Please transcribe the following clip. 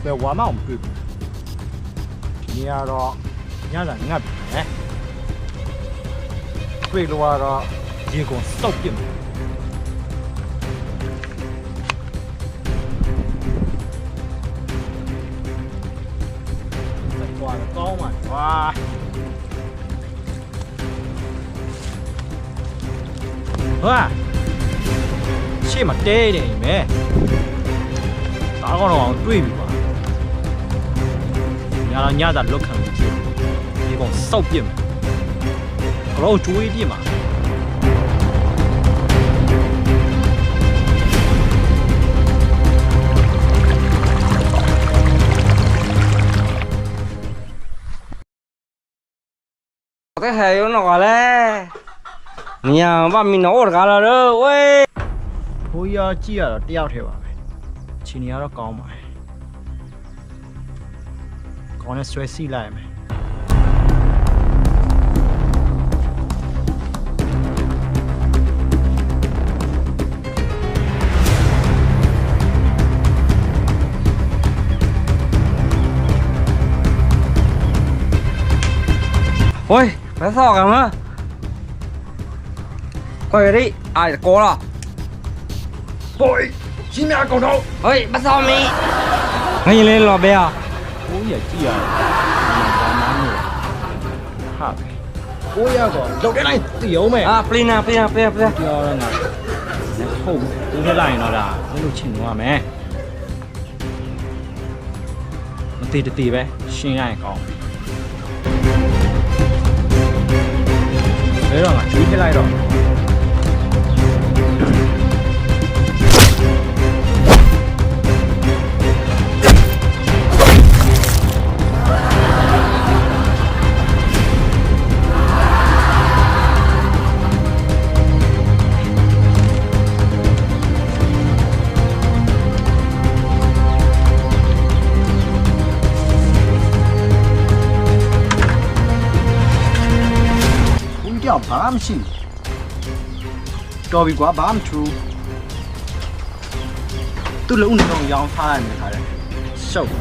ပဲဝါမအောင်တွေ့ပြီနေရာတော့ညစာငတ်ပြီတွေ့လို့ကတော့ရေကုန်စောက်ပြစ်မယ်ကွာကောင်းပါကွာဟာရှေ့မှာတဲနေမယ်ဒါကတော့တွေ့ပြီပါညသာလွတ်ခံလို့ဒီကောင်စောက်ပြစ်မယ်ကတော့ကျွေးပြစ်မှာcái hệ nó gọi là nhà ba mình nấu cả là đó ơi ဘိုးကြီးကြည့်ရတော့တယောက်ထဲပါပဲအချိန်ကြီးကတော့ကောင်းပါတယ်ကောင်းနဲ့ဆွဲစီလိုက်မယ်ôi phải sao cả mà quay đi ai có là ôi xin mẹ cầu đâu ôi bắt sao mi ngay lên lò bè ဘိုးကြီးကြည့်ရတယ်ဘာမှမဟုတ်ဟာဘိုးကြီးကတော့လောက်တဲ့လိုက်တည်အောင်မယ် à plina ပြောတော့ငါဟုတ်ဘူးထလိုက်ရင်တော့ဒါဘယ်လိုချင်လို့ရမယ်မတည်တည်ပဲရှင်းရရင်ကောင်းဘယ်တော့မှကျွေးထလိုက်တော့ဘာမှမရှိတော်ပြီကွာဘာမှမထူးသူ့လုံးနေတော့ရောင်းထားရမယ်ခါတဲ့ရှုပ်